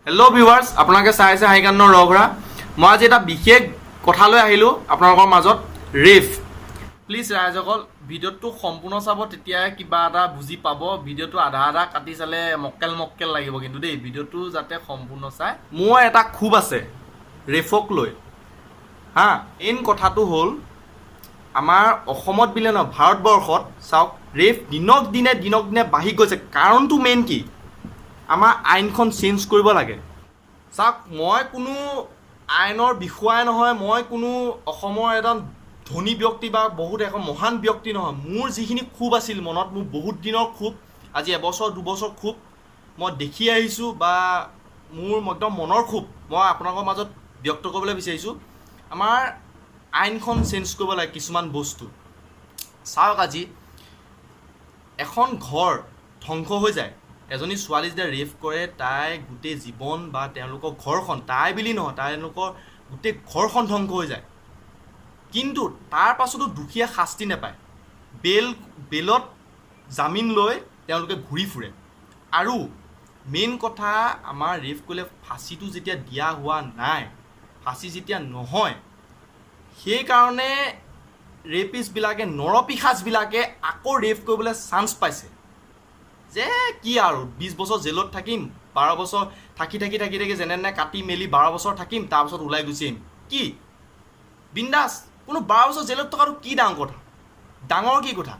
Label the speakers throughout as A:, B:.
A: Hello' viewers, আপোনালোকে চাই আছে হাইকান্নৰ ৰঘৰা। মই আজি এটা বিশেষ কথালৈ আহিলোঁ আপোনালোকৰ মাজত, ৰেফ। প্লিজ ৰাইজসকল ভিডিঅ'টো সম্পূৰ্ণ চাব, তেতিয়াই কিবা এটা বুজি পাব। ভিডিঅ'টো আধা আধা কাটি চালে মক্কেল লাগিব কিন্তু দেই, ভিডিঅ'টো যাতে সম্পূৰ্ণ চাই। মোৰ এটা ক্ষোভ আছে ৰেফক লৈ হা। মেইন কথাটো হ'ল আমাৰ অসমত বুলিয়ে নহয়, ভাৰতবৰ্ষত চাওক ৰেফ দিনক দিনে বাঢ়ি গৈছে। কাৰণটো মেইন কি? আমাৰ আইনখন চেঞ্জ কৰিব লাগে। চাওক, মই কোনো আইনৰ বিষয়াই নহয়, মই কোনো অসমৰ এজন ধনী ব্যক্তি বা বহুত এখন মহান ব্যক্তি নহয়। মোৰ যিখিনি ক্ষোভ আছিল মনত, মোৰ বহুত দিনৰ ক্ষোভ, আজি এবছৰ দুবছৰ ক্ষোভ মই দেখি আহিছোঁ বা মোৰ একদম মনৰ ক্ষোভ মই আপোনালোকৰ মাজত ব্যক্ত কৰিবলৈ বিচাৰিছোঁ। আমাৰ আইনখন চেঞ্জ কৰিব লাগে কিছুমান বস্তু। চাওক, আজি এখন ঘৰ ধ্বংস হৈ যায়, এজনী ছোৱালী যেতিয়া ৰেপ কৰে, তাই গোটেই জীৱন বা তেওঁলোকৰ ঘৰখন, তাই বুলি নহয়, তেওঁলোকৰ গোটেই ঘৰখন ধ্বংস হৈ যায়। কিন্তু তাৰ পাছতো দোষীয়ে শাস্তি নাপায়। বেলত জামিন লৈ তেওঁলোকে ঘূৰি ফুৰে। আৰু মেইন কথা, আমাৰ ৰেপ কৰিলে ফাঁচিটো যেতিয়া দিয়া হোৱা নাই, ফাঁচি যেতিয়া নহয়, সেইকাৰণে ৰেপিষ্টবিলাকে, নৰপিশাচবিলাকে আকৌ ৰেপ কৰিবলৈ চান্স পাইছে যে কি আৰু 20 বছৰ জেলত থাকিম, 12 বছৰ থাকি যেনে কাটি মেলি 12 বছৰ থাকিম, তাৰপাছত ওলাই গুচি আহিম। কি বিন্দাছ, কোনো 12 বছৰ জেলত থকাটো কি ডাঙৰ কি কথা?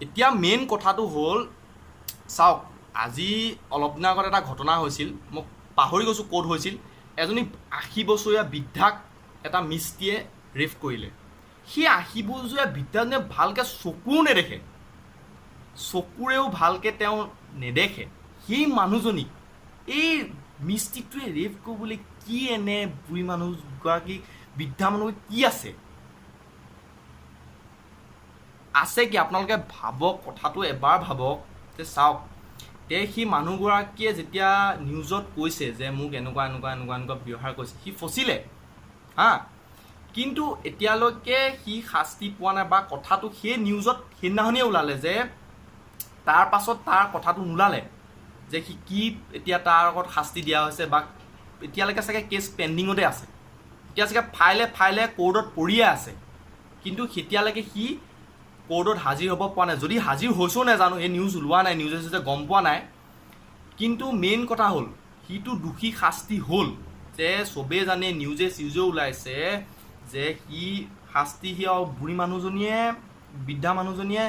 A: এতিয়া মেইন কথাটো হ'ল, চাওক, আজি অলপ দিনৰ আগত এটা ঘটনা হৈছিল, মই পাহৰি গৈছোঁ ক'ত হৈছিল। এজনী 80 বছৰীয়া বৃদ্ধাক এটা মিস্ত্ৰীয়ে ৰেপ কৰিলে। সেই 80 বছৰীয়া বৃদ্ধাজনে ভালকৈ চকুও নেদেখে, চকুৰেও ভালকৈ তেওঁ নেদেখে। সেই মানুহজনীক এই মিস্ত্ৰীটোৱে ৰেপ কৰিবলৈ কি এনে বুঢ়ী মানুহগৰাকী, বৃদ্ধা মানুহগৰাকী কি আছে কি? আপোনালোকে ভাবক, কথাটো এবাৰ ভাবক যে চাওক, সেই মানুহগৰাকীয়ে যেতিয়া নিউজত কৈছে যে মোক এনেকুৱা ব্যৱহাৰ কৰিছে, সি ফচিলে হা। কিন্তু এতিয়ালৈকে সি শাস্তি পোৱা নাই, বা কথাটো সেই নিউজত সেইদিনাখনেই ওলালে যে তাৰ পাছত তাৰ কথাটো নোলালে যে সি কি এতিয়া তাৰ আগত শাস্তি দিয়া হৈছে, বা এতিয়ালৈকে চাগে কেছ পেণ্ডিঙতে আছে, এতিয়া চাগে ফাইলে কোৰ্টত পৰিয়ে আছে। কিন্তু এতিয়ালৈকে সি কোৰ্টত হাজিৰ হ'ব পৰা নাই। যদি হাজিৰ হৈছেও নাজানো, এই নিউজ ওলোৱা নাই, নিউজে গম পোৱা নাই। কিন্তু মেইন কথা হ'ল, সিটো দোষী শাস্তি হ'ল, যে চবেই জানে, চিউজেও ওলাইছে যে সি শাস্তি, সি আৰু বুঢ়ী মানুহজনীয়ে, বৃদ্ধা মানুহজনীয়ে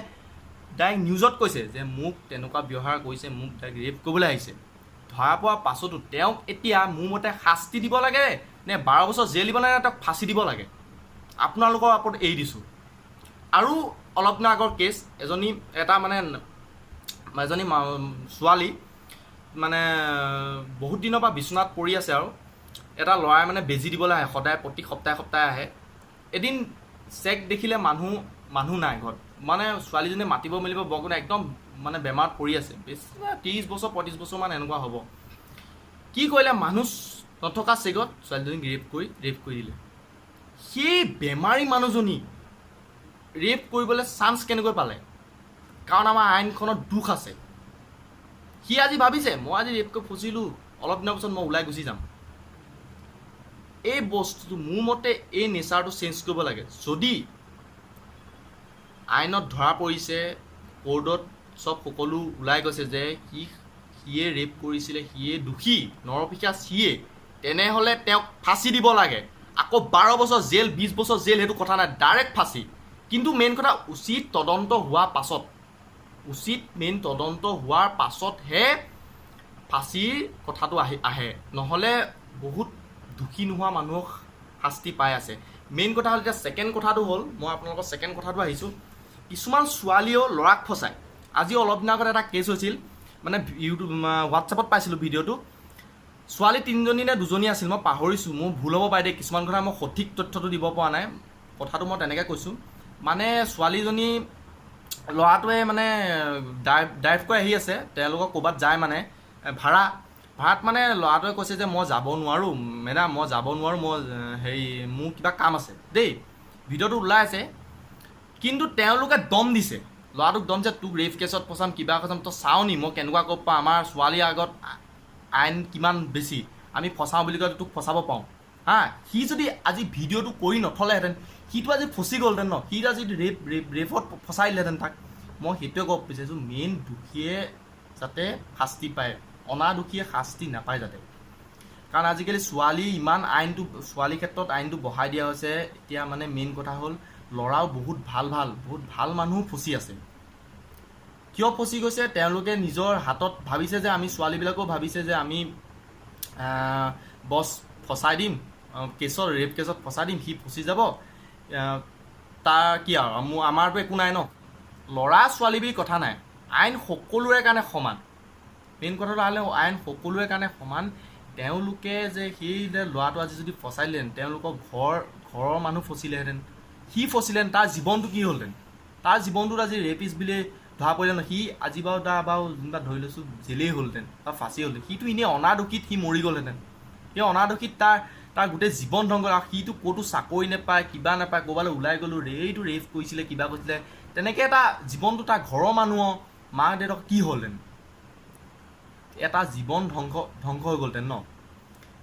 A: ডাইৰেক্ট নিউজত কৈছে যে মোক তেনেকুৱা ব্যৱহাৰ কৰিছে, মোক ডাইৰেক্ট ৰেপ কৰিবলৈ আহিছে। ধৰা পোৱাৰ পাছতো তেওঁক এতিয়া মোৰ মতে শাস্তি দিব লাগে নে 12 বছৰ জেল দিব লাগে, নে তেওঁক ফাঁচি দিব লাগে? আপোনালোকৰ ওপৰত এৰি দিছোঁ। আৰু অলপ দিনৰ আগৰ কেছ, এজনী ছোৱালী মানে বহুত দিনৰ পৰা বিচনাত পৰি আছে, আৰু এটা ল'ৰাই মানে বেজি দিবলৈ আহে সদায়, প্ৰতি সপ্তাহে আহে। এদিন চেক দেখিলে মানুহ নাই ঘৰত, মানে ছোৱালীজনীয়ে মাতিব মেলিব বৰকৈ একদম মানে বেমাৰত পৰি আছে, বেছি 30 বছৰ 35 বছৰমান এনেকুৱা হ'ব। কি কৰিলে, মানুহ নথকা চেগত ছোৱালীজনীক ৰেপ কৰি দিলে। সেই বেমাৰী মানুহজনী ৰেপ কৰিবলৈ চান্স কেনেকৈ পালে? কাৰণ আমাৰ আইনখনত দোষ আছে। সি আজি ভাবিছে মই আজি ৰেপ কৰি ফচিলোঁ, অলপ দিনৰ পিছত মই ওলাই গুচি যাম। এই বস্তুটো মোৰ মতে এই নেচাৰটো চেঞ্জ কৰিব লাগে। যদি আইনত ধৰা পৰিছে, কোৰ্টত সকলো ওলাই গৈছে যে সিয়ে ৰেপ কৰিছিলে, সিয়ে দোষী, নৰপিশাচ সিয়ে, তেনেহ'লে তেওঁক ফাঁচি দিব লাগে। আকৌ 12 বছৰ জেল, 20 বছৰ জেল, সেইটো কথা নাই, ডাইৰেক্ট ফাঁচি। কিন্তু মেইন কথা, উচিত তদন্ত হোৱাৰ পাছতহে ফাঁচিৰ কথাটো আহে। নহ'লে বহুত দোষী নোহোৱা মানুহক শাস্তি পাই আছে। মেইন কথা হ'ল, এতিয়া ছেকেণ্ড কথাটো হ'ল, মই আপোনালোকৰ ছেকেণ্ড কথাটো আহিছোঁ, কিছুমান ছোৱালীয়েও ল'ৰাক ফচায়। আজি অলপ দিনৰ আগত এটা কেছ হৈছিল, মানে হোৱাটছএপত পাইছিলোঁ ভিডিঅ'টো। ছোৱালী 3জনী নে 2জনী আছিল, মই পাহৰিছোঁ, মোৰ ভুল হ'ব পাৰে দেই, কিছুমান কথা মই সঠিক তথ্যটো দিব পৰা নাই। কথাটো মই তেনেকৈ কৈছোঁ, মানে ছোৱালীজনী, ল'ৰাটোৱে মানে ড্ৰাইভ কৰি আহি আছে, তেওঁলোকৰ ক'ৰবাত যায় মানে ভাড়াত মানে ল'ৰাটোৱে কৈছে যে মই যাব নোৱাৰোঁ মেডাম, মই যাব নোৱাৰোঁ, মোৰ কিবা কাম আছে দেই। ভিডিঅ'টো ওলাই আছে, কিন্তু তেওঁলোকে দম দিছে, ল'ৰাটোক দম দিছে, তোক ৰেপ কেছত ফচাম, কিবা ফচাম, তই চাওঁ নি মই কেনেকুৱা কৰিব পাৰোঁ, আমাৰ ছোৱালীৰ আগত আইন কিমান বেছি, আমি ফচাওঁ বুলি কয় তোক ফচাব পাৰোঁ হা। সি যদি আজি ভিডিঅ'টো কৰি নথলেহেঁতেন, সিটো আজি ফচি গ'লহেঁতেন ন, সি আজি ৰেপত ফচাই দিলেহেঁতেন তাক। মই সেইটোৱে ক'ব বিচাৰিছোঁ, মেইন দোষীয়ে যাতে শাস্তি পায়, অনা দোষীয়ে শাস্তি নাপায় যাতে। কাৰণ আজিকালি ছোৱালী ইমান আইনটো, ছোৱালীৰ ক্ষেত্ৰত আইনটো বঢ়াই দিয়া হৈছে। এতিয়া মানে মেইন কথা হ'ল ল'ৰাও বহুত ভাল মানুহো ফচি আছে। কিয় ফচি গৈছে, তেওঁলোকে নিজৰ হাতত ভাবিছে যে আমি ছোৱালীবিলাকেও ভাবিছে যে আমি বছ ফচাই দিম, ৰেপ কেছত ফচাই দিম, সি ফচি যাব, তাৰ কি আৰু আমাৰতো একো নাই ন। ল'ৰা ছোৱালী বুলি কথা নাই, আইন সকলোৰে কাৰণে সমান। মেইন কথাটো হ'লে আইন সকলোৰে কাৰণে সমান। তেওঁলোকে যে সেই ল'ৰাটো আজি যদি ফচাই দিলেহেঁতেন, তেওঁলোকৰ ঘৰৰ মানুহ ফচিলেহেঁতেন, সি ফচিলেহেঁতেন, তাৰ জীৱনটো কি হ'লহেঁতেন? তাৰ জীৱনটোত আজি ৰেপিষ্ট বুলি ধৰা পৰিলে ন, সি আজি বাৰু যেনিবা ধৰি লৈছোঁ জেলেই হ'লহেঁতেন বা ফাঁচি হ'লহেঁতেন, সিটো এনেই অনাদোষিত সি মৰি গ'লহেঁতেন। সেই অনাদোষিত তাৰ গোটেই জীৱন ধ্বংস, আৰু সিটো ক'তো চাকৰি নাপায়, কিবা নাপায়, ক'ৰবালৈ ওলাই গ'লোঁ এইটো ৰেপ কৰিছিলে, কিবা কৰিছিলে, তেনেকৈ এটা জীৱনটো তাৰ ঘৰৰ মানুহৰ মাক দেউতাক কি হ'লহেঁতেন? এটা জীৱন ধ্বংস হৈ গ'লহেঁতেন ন।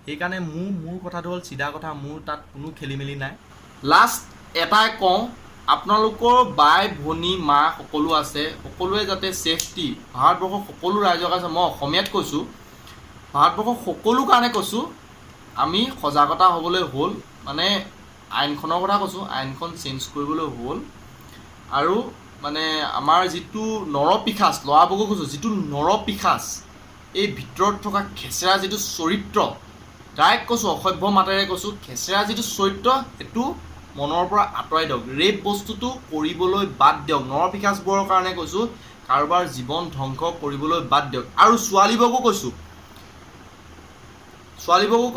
A: সেইকাৰণে মোৰ কথাটো হ'ল চিধা কথা, মোৰ তাত কোনো খেলি মেলি নাই। লাষ্ট এটাই কওঁ, আপোনালোকৰ বাই ভনী মা সকলো আছে, সকলোৱে যাতে ছেফটি, ভাৰতবৰ্ষৰ সকলো ৰাইজৰ কাৰণে, মই অসমীয়াত কৈছোঁ, ভাৰতবৰ্ষৰ সকলো কাৰণে কৈছোঁ, আমি সজাগতা হ'বলৈ হ'ল। মানে আইনখনৰ কথা কৈছোঁ, আইনখন চেঞ্জ কৰিবলৈ হ'ল। আৰু মানে আমাৰ যিটো নৰপিশাচ, ল'ৰাবোৰকো কৈছোঁ, যিটো নৰপিশাচ, এই ভিতৰত থকা খেচেৰা যিটো চৰিত্ৰ, ডাইৰেক্ট কৈছোঁ, অসভ্য মাতেৰে কৈছোঁ, খেচেৰা যিটো চৰিত্ৰ, সেইটো মনৰ পৰা আঁতৰাই দিয়ক। ৰেপ বস্তুটো কৰিবলৈ বাদ দিয়ক। নৰপিশাচবোৰৰ কাৰণে কৈছোঁ, কাৰোবাৰ জীৱন ধ্বংস কৰিবলৈ বাদ দিয়ক। আৰু ছোৱালীবোৰকো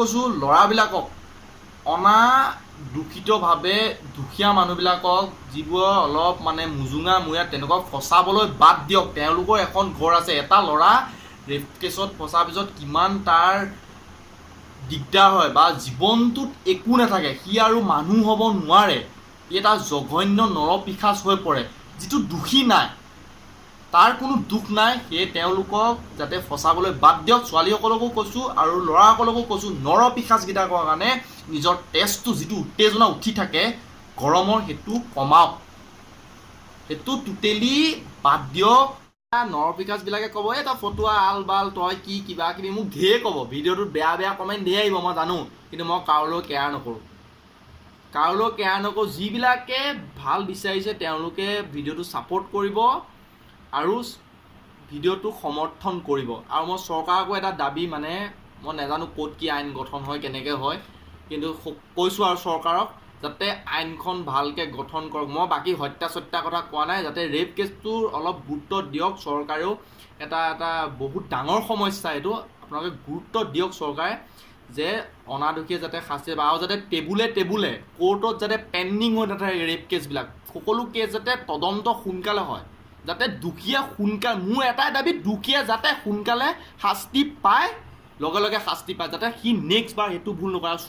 A: কৈছোঁ, ল'ৰাবিলাকক অনাদোষিতভাৱে দুখীয়া মানুহবিলাকক, যিবোৰ অলপ মানে মুজুঙা তেনেকুৱা ফচাবলৈ বাদ দিয়ক। তেওঁলোকৰ এখন ঘৰ আছে। এটা ল'ৰা ৰেপ কেছত ফচাৰ পিছত কিমান তাৰ দিগদাৰ হয়, বা জীৱনটোত একো নাথাকে, সি আৰু মানুহ হ'ব নোৱাৰে, সি এটা জঘন্য নৰপিশাচ হৈ পৰে। যিটো দোষী নাই, তাৰ কোনো দুখ নাই, সেয়ে তেওঁলোকক যাতে ফচাবলৈ বাদ দিয়ক। ছোৱালীসকলকো কৈছোঁ আৰু ল'ৰাসকলকো কৈছোঁ, নৰপিশাচকেইটাৰ কাৰণে নিজৰ তেজটো, যিটো উত্তেজনা উঠি থাকে গৰমৰ, সেইটো কমাওক, সেইটো টোটেলি বাদ দিয়ক। নৰপিশাচবিলাকে ক'ব, এই তই ফটুৱা আল বাল, তই কি কিবা কিবি, মোক ঢেৰ ক'ব, ভিডিঅ'টোত বেয়া কমেণ্ট ঢেৰ আহিব, মই জানো, কিন্তু মই কাৰোলৈ কেয়াৰ নকৰোঁ। যিবিলাকে ভাল বিচাৰিছে তেওঁলোকে ভিডিঅ'টো ছাপোৰ্ট কৰিব আৰু ভিডিঅ'টো সমৰ্থন কৰিব। আৰু মই চৰকাৰকো এটা দাবী, মানে মই নাজানো ক'ত কি আইন গঠন হয়, কেনেকৈ হয়, কিন্তু কৈছোঁ আৰু চৰকাৰক, যাতে আইনখন ভালকৈ গঠন কৰক। মই বাকী হত্যা কথা কোৱা নাই, যাতে ৰেপ কেছটোৰ অলপ গুৰুত্ব দিয়ক চৰকাৰেও। এটা বহুত ডাঙৰ সমস্যা এইটো, আপোনালোকে গুৰুত্ব দিয়ক চৰকাৰে, যে অনাদোষীয়ে যাতে শাস্তি পায়, আৰু যাতে টেবুলে কোৰ্টত যাতে পেণ্ডিং হৈ নাথাকে ৰেপ কেছবিলাক, সকলো কেছ যাতে তদন্ত সোনকালে হয়, যাতে দুখীয়া মোৰ এটাই দাবী, দুখীয়া যাতে সোনকালে শাস্তি পায়, লগে শাস্তি পায়, যাতে সি নেক্সট বাৰ সেইটো ভুল নকৰে। আৰু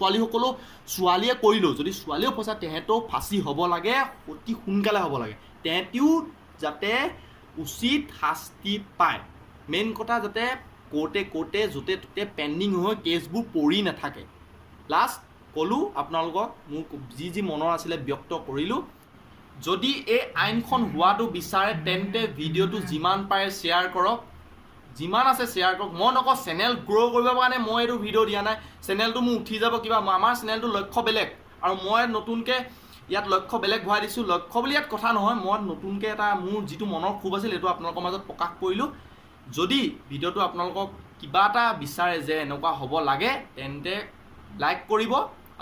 A: ছোৱালীয়ে কৰিলেও, যদি ছোৱালীও ফচা, তেহেঁতেও ফাঁচি হ'ব লাগে, অতি সোনকালে হ'ব লাগে, তেহেঁতিও যাতে উচিত শাস্তি পায়। মেইন কথা, যাতে কোৰ্টে য'তে ত'তে পেণ্ডিং হৈ কেছবোৰ পৰি নাথাকে। লাষ্ট ক'লোঁ আপোনালোকক, মোৰ যি মনৰ আছিলে ব্যক্ত কৰিলোঁ। যদি এই আইনখন হোৱাটো বিচাৰে, তেন্তে ভিডিঅ'টো যিমান পাৰে শ্বেয়াৰ কৰক, যিমান আছে শ্বেয়াৰ কৰক। মই নকওঁ চেনেল গ্ৰ' কৰিবৰ কাৰণে মই এইটো ভিডিঅ' দিয়া নাই, চেনেলটো মোৰ উঠি যাব কিবা, আমাৰ চেনেলটো লক্ষ্য বেলেগ, আৰু মই নতুনকৈ ইয়াত লক্ষ্য বেলেগ ভৰাই দিছোঁ। লক্ষ্য বুলি ইয়াত কথা নহয়, মই নতুনকৈ এটা মোৰ যিটো মনৰ ক্ষোভ আছিল, সেইটো আপোনালোকৰ মাজত প্ৰকাশ কৰিলোঁ। যদি ভিডিঅ'টো আপোনালোকক কিবা এটা বিচাৰে যে এনেকুৱা হ'ব লাগে, তেন্তে লাইক কৰিব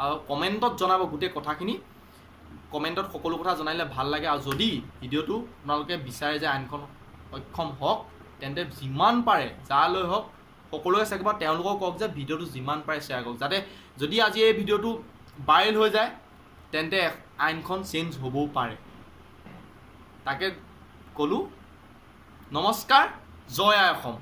A: আৰু কমেণ্টত জনাব গোটেই কথাখিনি। কমেণ্টত সকলো কথা জনালে ভাল লাগে। আৰু যদি ভিডিঅ'টো আপোনালোকে বিচাৰে যে আইনখন সক্ষম হওক, তেন্তে যিমান পাৰে যালৈ হওক সকলোৱে চাকিব, তেওঁলোকক কওক যে ভিডিঅ'টো যিমান পাৰে শ্বেয়াৰ কৰক, যাতে যদি আজি এই ভিডিঅ'টো ভাইৰেল হৈ যায়, তেন্তে আইনখন চেঞ্জ হ'বও পাৰে। তাকে ক'লোঁ। নমস্কাৰ, জয় আই অসম।